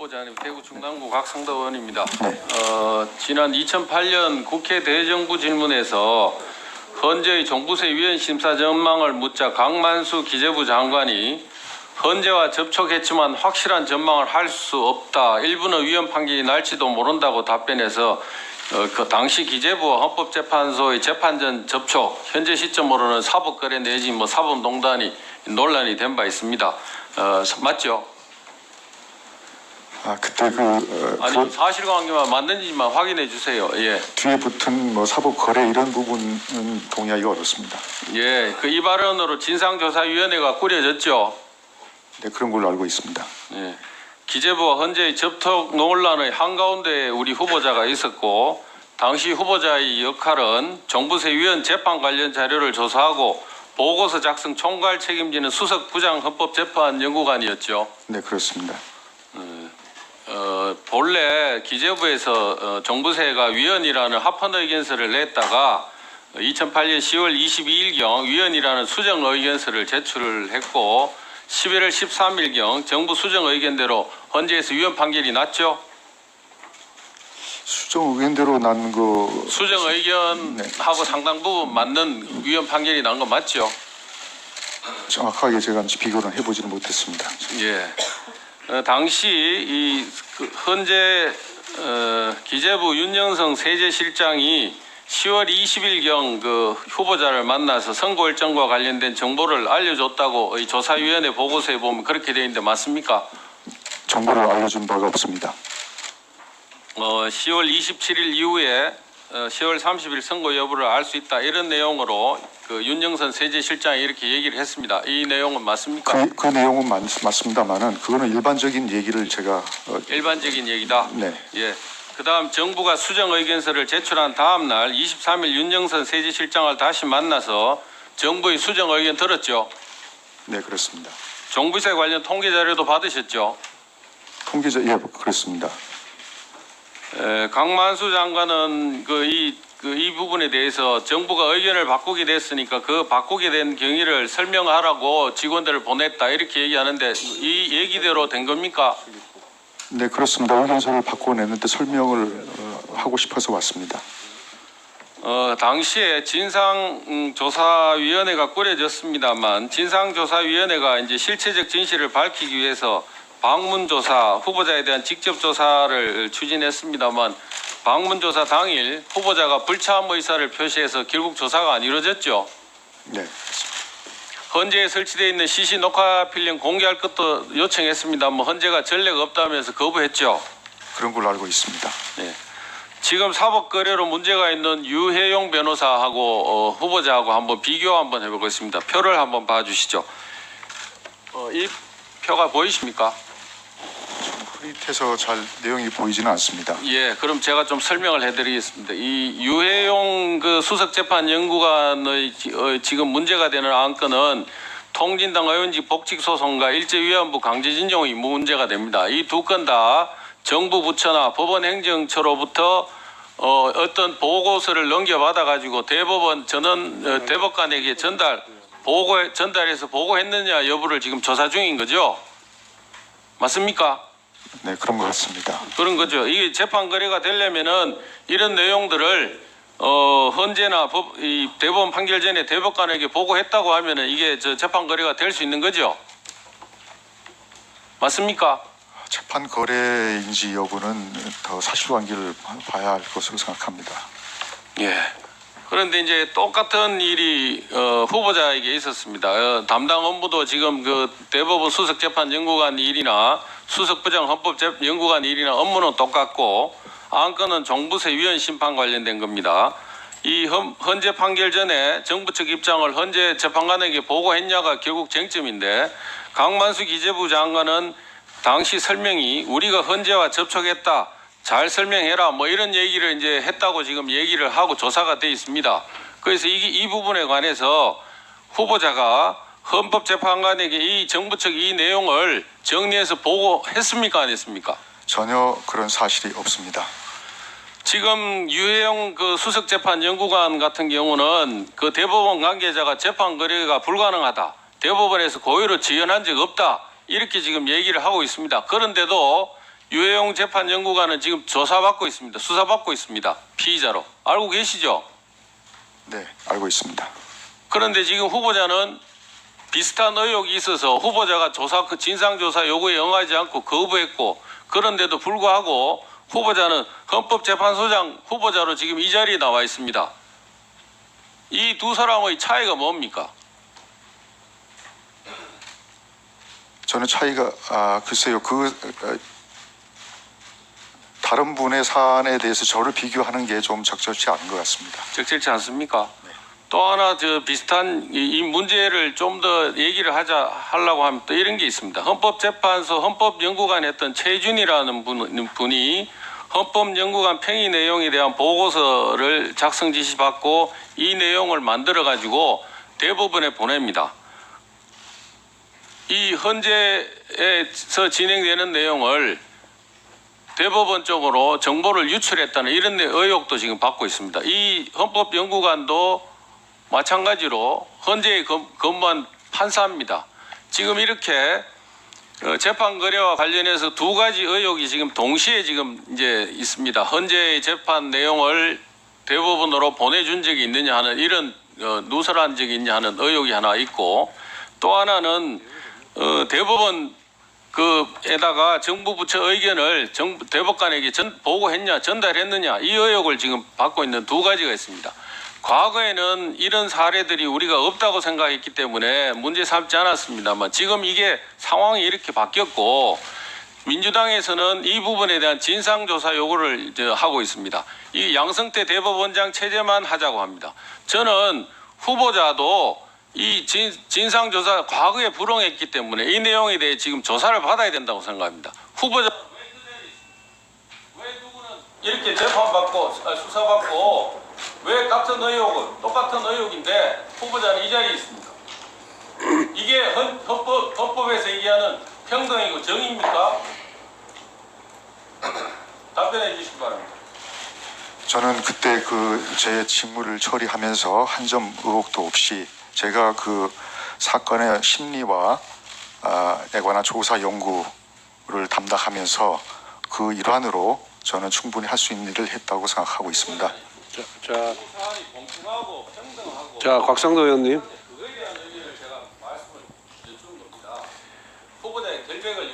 후보자님, 대구 충남구 곽상도 의원입니다. 지난 2008년 국회 대정부 질문에서 헌재의 종부세 위헌 심사 전망을 묻자 강만수 기재부 장관이 헌재와 접촉했지만 확실한 전망을 할 수 없다. 일부는 위헌 판결이 날지도 모른다고 답변해서 그 당시 기재부와 헌법재판소의 재판 전 접촉, 현재 시점으로는 사법거래 내지 사법농단이 논란이 된 바 있습니다. 맞죠? 그때 아니 사실관계만 맞는지만 확인해 주세요. 예. 뒤에 붙은 사법 거래 이런 부분은 동의하기가 어렵습니다. 예, 이 발언으로 진상조사위원회가 꾸려졌죠. 네, 그런 걸로 알고 있습니다. 예. 기재부와 헌재의 접촉 논란의 한가운데 우리 후보자가 있었고, 당시 후보자의 역할은 종부세 위헌 재판 관련 자료를 조사하고 보고서 작성 총괄 책임지는 수석 부장 헌법재판연구관이었죠. 네, 그렇습니다. 본래 기재부에서 종부세가 위헌이라는 합헌 의견서를 냈다가 2008년 10월 22일경 위헌이라는 수정 의견서를 제출을 했고 11월 13일경 정부 수정 의견대로 헌재에서 위헌 판결이 났죠. 수정 의견대로 난 거 수정 의견하고 상당 부분 맞는 위헌 판결이 난 거 맞죠? 정확하게 제가 비교는 해보지는 못했습니다. 예. 당시 이 헌재 기재부 윤영성 세제실장이 10월 20일경 후보자를 만나서 선거 일정과 관련된 정보를 알려줬다고 이 조사위원회 보고서에 보면 그렇게 되어 있는데 맞습니까? 정보를 알려준 바가 없습니다. 10월 27일 이후에 10월 30일 선거 여부를 알 수 있다 이런 내용으로 윤영선 세제실장이 이렇게 얘기를 했습니다. 이 내용은 맞습니까? 그 내용은 맞습니다만은 그거는 일반적인 얘기를 제가 일반적인 얘기다. 네. 예. 그다음 정부가 수정 의견서를 제출한 다음 날 23일 윤영선 세제실장을 다시 만나서 정부의 수정 의견 들었죠. 네, 그렇습니다. 종부세 관련 통계 자료도 받으셨죠. 예, 그렇습니다. 강만수 장관은 이 부분에 대해서 정부가 의견을 바꾸게 됐으니까 그 바꾸게 된 경위를 설명하라고 직원들을 보냈다 이렇게 얘기하는데 이 얘기대로 된 겁니까? 네, 그렇습니다. 의견서를 바꿔냈는데 설명을 하고 싶어서 왔습니다. 당시에 진상조사위원회가 꾸려졌습니다만 진상조사위원회가 이제 실체적 진실을 밝히기 위해서 방문조사, 후보자에 대한 직접 조사를 추진했습니다만 방문조사 당일 후보자가 불참 의사를 표시해서 결국 조사가 안 이루어졌죠. 네. 헌재에 설치되어 있는 CC 녹화 필름 공개할 것도 요청했습니다만 헌재가 전례가 없다면서 거부했죠. 그런 걸로 알고 있습니다. 네. 지금 사법거래로 문제가 있는 유해용 변호사하고 후보자하고 한번 비교 한번 해보겠습니다. 표를 한번 봐주시죠. 이 표가 보이십니까? 흐릿해서 잘 내용이 보이지는 않습니다. 예, 그럼 제가 좀 설명을 해드리겠습니다. 이 유해용 수석재판연구관의 지금 문제가 되는 안건은 통진당 의원직 복직소송과 일제위안부 강제징용이 문제가 됩니다. 이 두 건 다 정부 부처나 법원 행정처로부터 어떤 보고서를 넘겨받아 가지고 대법원 전원 대법관에게 전달해서 보고했느냐 여부를 지금 조사 중인 거죠. 맞습니까? 네, 그런 것 같습니다. 그런 거죠. 이게 재판 거래가 되려면은 이런 내용들을 헌재나 이 대법원 판결 전에 대법관에게 보고했다고 하면은 이게 재판 거래가 될 수 있는 거죠. 맞습니까? 재판 거래인지 여부는 더 사실관계를 봐야 할 것으로 생각합니다. 예. 그런데 이제 똑같은 일이 후보자에게 있었습니다. 담당 업무도 지금 대법원 수석재판연구관 일이나 수석부장 헌법연구관 일이나 업무는 똑같고 안건은 종부세 위헌 심판 관련된 겁니다. 이 헌재 판결 전에 정부 측 입장을 헌재 재판관에게 보고했냐가 결국 쟁점인데 강만수 기재부 장관은 당시 설명이 우리가 헌재와 접촉했다. 잘 설명해라 이런 얘기를 이제 했다고 지금 얘기를 하고 조사가 돼 있습니다. 그래서 이 부분에 관해서 후보자가 헌법재판관에게 이 정부 측 이 내용을 정리해서 보고했습니까 안 했습니까? 전혀 그런 사실이 없습니다. 지금 유해용 수석재판연구관 같은 경우는 대법원 관계자가 재판 거래가 불가능하다. 대법원에서 고의로 지연한 적 없다. 이렇게 지금 얘기를 하고 있습니다. 그런데도 유해용 재판연구관은 지금 조사받고 있습니다. 수사받고 있습니다. 피의자로. 알고 계시죠? 네, 알고 있습니다. 그런데 지금 후보자는 비슷한 의혹이 있어서 후보자가 그 진상조사 요구에 응하지 않고 거부했고, 그런데도 불구하고 후보자는 헌법재판소장 후보자로 지금 이 자리에 나와 있습니다. 이 두 사람의 차이가 뭡니까? 저는 차이가 글쎄요 다른 분의 사안에 대해서 저를 비교하는 게 좀 적절치 않은 것 같습니다. 적절치 않습니까? 또 하나 비슷한 이 문제를 좀 더 얘기를 하려고 하면 또 이런 게 있습니다. 헌법재판소 헌법연구관에 했던 최준이라는 분이 헌법연구관 평의 내용에 대한 보고서를 작성 지시받고 이 내용을 만들어 가지고 대법원에 보냅니다. 이 헌재에서 진행되는 내용을 대법원 쪽으로 정보를 유출했다는 이런 의혹도 지금 받고 있습니다. 이 헌법연구관도 마찬가지로 헌재에 근무한 판사입니다. 지금 이렇게 재판 거래와 관련해서 두 가지 의혹이 지금 동시에 지금 이제 있습니다. 헌재의 재판 내용을 대법원으로 보내준 적이 있느냐 하는 이런 누설한 적이 있냐 하는 의혹이 하나 있고, 또 하나는 대법원 에다가 정부 부처 의견을 대법관에게 보고했냐 전달했느냐 이 의혹을 지금 받고 있는 두 가지가 있습니다. 과거에는 이런 사례들이 우리가 없다고 생각했기 때문에 문제 삼지 않았습니다만, 지금 이게 상황이 이렇게 바뀌었고 민주당에서는 이 부분에 대한 진상조사 요구를 하고 있습니다. 이 양승태 대법원장 체제만 하자고 합니다. 저는 후보자도 이 진상조사 과거에 불응했기 때문에 이 내용에 대해 지금 조사를 받아야 된다고 생각합니다. 후보자 왜 누구는 이렇게 재판받고 수사받고 왜 같은 의혹은 똑같은 의혹인데 후보자는 이 자리에 있습니까? 이게 헌법에서 얘기하는 평등이고 정의입니까? 답변해 주시기 바랍니다. 저는 그때 제 직무를 처리하면서 한 점 의혹도 없이 제가 그 사건의 심리와 에 관한 조사 연구를 담당하면서 그 일환으로 저는 충분히 할 수 있는 일을 했다고 생각하고 있습니다. 자, 곽상도 의원님. 그거에 대한 의견을 제가 말씀을 여쭈는 겁니다. 후보자의 결백을